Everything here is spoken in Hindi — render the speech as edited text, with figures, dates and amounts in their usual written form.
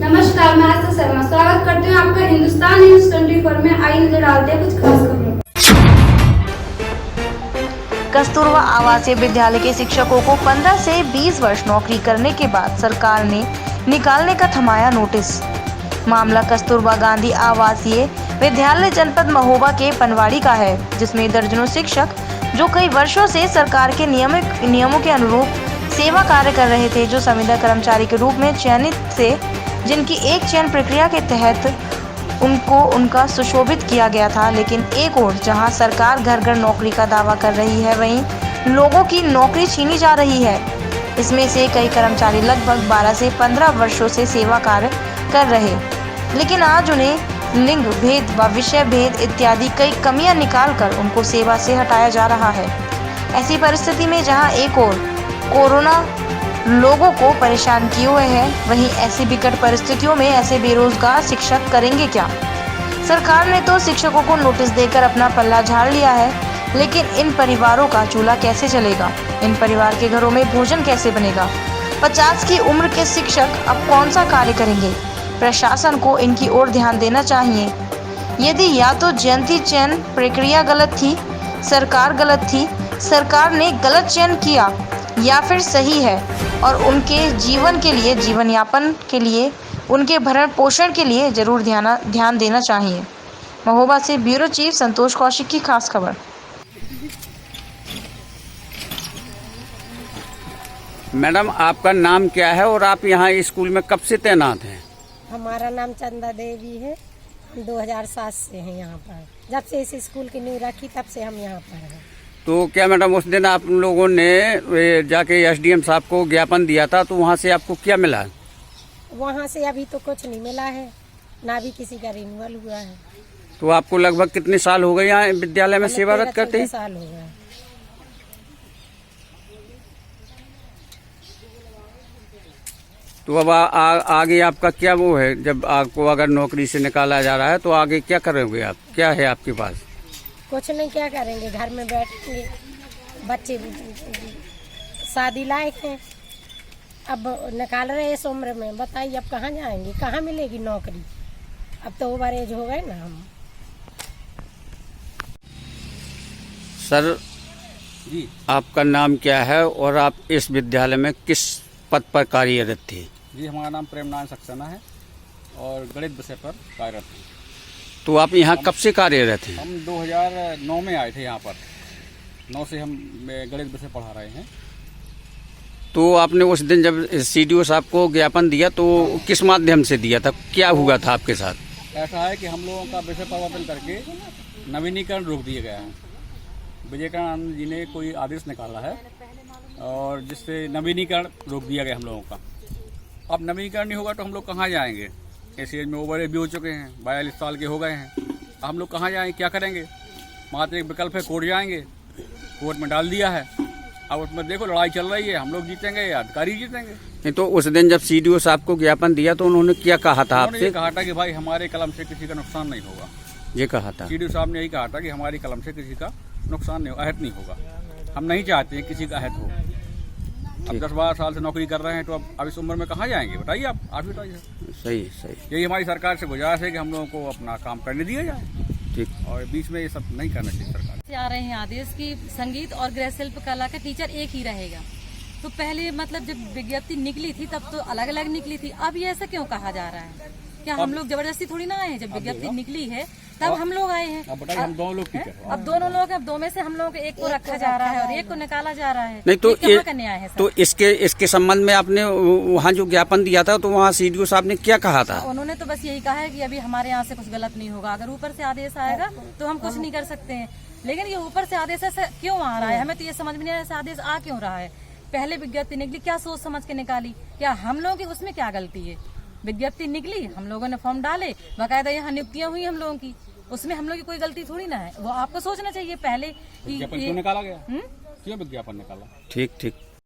नमस्कार, मैं आस्था शर्मा स्वागत करती हूँ आपका हिंदुस्तान न्यूज 24 में। आई नजर डालते हैं कुछ खास खबरों। कस्तूरबा आवासीय विद्यालय के शिक्षकों को 15 से 20 वर्ष नौकरी करने के बाद सरकार ने निकालने का थमाया नोटिस। मामला कस्तूरबा गांधी आवासीय विद्यालय जनपद महोबा के पनवाड़ी का है, जिसमें दर्जनों शिक्षक जो कई वर्षों से सरकार के नियमों के अनुरूप सेवा कार्य कर रहे थे, जो संविदा कर्मचारी के रूप में चयनित थे, जिनकी एक चयन प्रक्रिया के तहत उनका सुशोभित किया गया था। लेकिन एक ओर जहां सरकार घर घर नौकरी का दावा कर रही है, वहीं लोगों की नौकरी छीनी जा रही है। इसमें से कई कर्मचारी लगभग 12 से 15 वर्षों से सेवा कार्य कर रहे, लेकिन आज उन्हें लिंग भेद व विषय भेद इत्यादि कई कमियां निकालकर उनको सेवा से हटाया जा रहा है। ऐसी परिस्थिति में जहां एक ओर कोरोना लोगों को परेशान किए हुए है, वहीं ऐसी विकट परिस्थितियों में ऐसे बेरोजगार शिक्षक करेंगे क्या। सरकार ने तो शिक्षकों को नोटिस देकर अपना पल्ला झाड़ लिया है, लेकिन इन परिवारों का चूल्हा कैसे चलेगा, इन परिवार के घरों में भोजन कैसे बनेगा। 50 की उम्र के शिक्षक अब कौन सा कार्य करेंगे। प्रशासन को इनकी ओर ध्यान देना चाहिए। यदि या तो जयंती चयन प्रक्रिया गलत थी, सरकार गलत थी, सरकार ने गलत चयन किया, या फिर सही है और उनके जीवन के लिए, जीवन यापन के लिए, उनके भरण पोषण के लिए जरूर ध्यान देना चाहिए। महोबा से ब्यूरो चीफ संतोष कौशिक की खास खबर। मैडम, आपका नाम क्या है और आप यहाँ स्कूल में कब से तैनात हैं? हमारा नाम चंदा देवी है। हम 2007 से हैं यहाँ पर। जब से इस स्कूल की नींव रखी तब से हम यहाँ पर हैं। तो क्या मैडम उस दिन आप लोगों ने जाके एसडीएम साहब को ज्ञापन दिया था, तो वहाँ से आपको क्या मिला? वहाँ से अभी तो कुछ नहीं मिला है, ना भी किसी का रिन्यूअल हुआ है। तो आपको लगभग कितने साल हो गए यहाँ विद्यालय में सेवारत करते? 13 साल हो गए। तो अब आगे आपका क्या वो है? जब आपको अगर नौकरी से निकाला जा रहा है तो आगे क्या करोगे आप? क्या है आपके पास? कुछ नहीं, क्या करेंगे, घर में बैठेंगे। बच्चे शादी लायक हैं, अब निकाल रहे हैं इस उम्र में। बताइए अब कहाँ जाएंगे, कहाँ मिलेगी नौकरी। अब तो ओवर एज हो गए ना हम। सर जी, आपका नाम क्या है और आप इस विद्यालय में किस पद पर कार्यरत थे? जी, हमारा नाम प्रेमनारायण सक्सेना है और गणित विषय पर कार्यरत हूँ। तो आप यहाँ कब से कार्यरत हैं? हम 2009 में आए थे यहाँ पर। 9 से हम गणित विषय पढ़ा रहे हैं। तो आपने उस दिन जब सीडीओ साहब को ज्ञापन दिया तो किस माध्यम से दिया था? क्या हुआ था आपके साथ? ऐसा है कि हम लोगों का विषय परिवर्तन करके नवीनीकरण रोक दिया गया है। विवेकानंद जी ने कोई आदेश निकाला है और जिससे नवीनीकरण रोक दिया गया हम लोगों का। अब नवीनीकरण नहीं होगा तो हम लोग कहाँ जाएंगे? इस एज में ओवर एज भी हो चुके हैं, 42 साल के हो गए हैं। हम लोग कहाँ जाएंगे, क्या करेंगे? मात्र एक विकल्प है, कोर्ट जाएंगे। कोर्ट में डाल दिया है, अब उसमें देखो लड़ाई चल रही है, हम लोग जीतेंगे या अधिकारी जीतेंगे। नहीं तो उस दिन जब सीडीओ साहब को ज्ञापन दिया तो उन्होंने क्या कहा था आपसे? ये कहा था कि भाई हमारे कलम से किसी का नुकसान नहीं होगा। ये कहा था सीडीओ साहब ने यही कहा था कि हमारी कलम से किसी का नुकसान नहीं, आहत नहीं होगा। हम नहीं चाहते हैं किसी का आहत हो। अब 10-12 साल से नौकरी कर रहे हैं तो अब इस उम्र में कहाँ जाएंगे? बताइए आप ही बताइए। सही। यही हमारी सरकार से गुजारिश है कि हम लोगों को अपना काम करने दिया जाए। ठीक। और बीच में ये सब नहीं करना चाहिए सरकार से आ रहे हैं आदेश की संगीत और गृह शिल्प कला का टीचर एक ही रहेगा। तो पहले मतलब जब विज्ञप्ति निकली थी तब तो अलग अलग निकली थी। अब ये ऐसा क्यों कहा जा रहा है? क्या हम लोग जबरदस्ती थोड़ी ना आए हैं? जब विज्ञप्ति निकली है तब हम लोग आए हैं। अब बताइए, हम दोनों लोग टीचर हैं। अब दोनों लोग, अब दो में से हम लोगों को एक को रखा जा रहा है और एक को निकाला जा रहा है। नहीं तो कहाँ का न्याय है सर? तो इसके संबंध में आपने वहाँ जो ज्ञापन दिया था तो वहाँ सीडीओ साहब ने क्या कहा था? उन्होंने तो बस यही कहा है कि अभी हमारे यहाँ से कुछ गलत नहीं होगा। अगर ऊपर से आदेश आएगा तो हम कुछ नहीं कर सकते हैं। लेकिन ये ऊपर से आदेश ऐसा क्यों आ रहा है? हमें तो ये समझ में नहीं आ रहा है आदेश आ क्यों रहा है। पहले विज्ञप्ति निकली, क्या सोच समझ के निकाली? क्या हम लोगों की उसमें क्या गलती है? विज्ञप्ति निकली, हम लोगों ने फॉर्म डाले, बाकायदा यहाँ नियुक्तियां हुई हम लोगों की, उसमें हम लोग की कोई गलती थोड़ी ना है। वो आपको सोचना चाहिए पहले कि विज्ञापन क्यों निकाला गया? क्यों विज्ञापन निकाला? ठीक।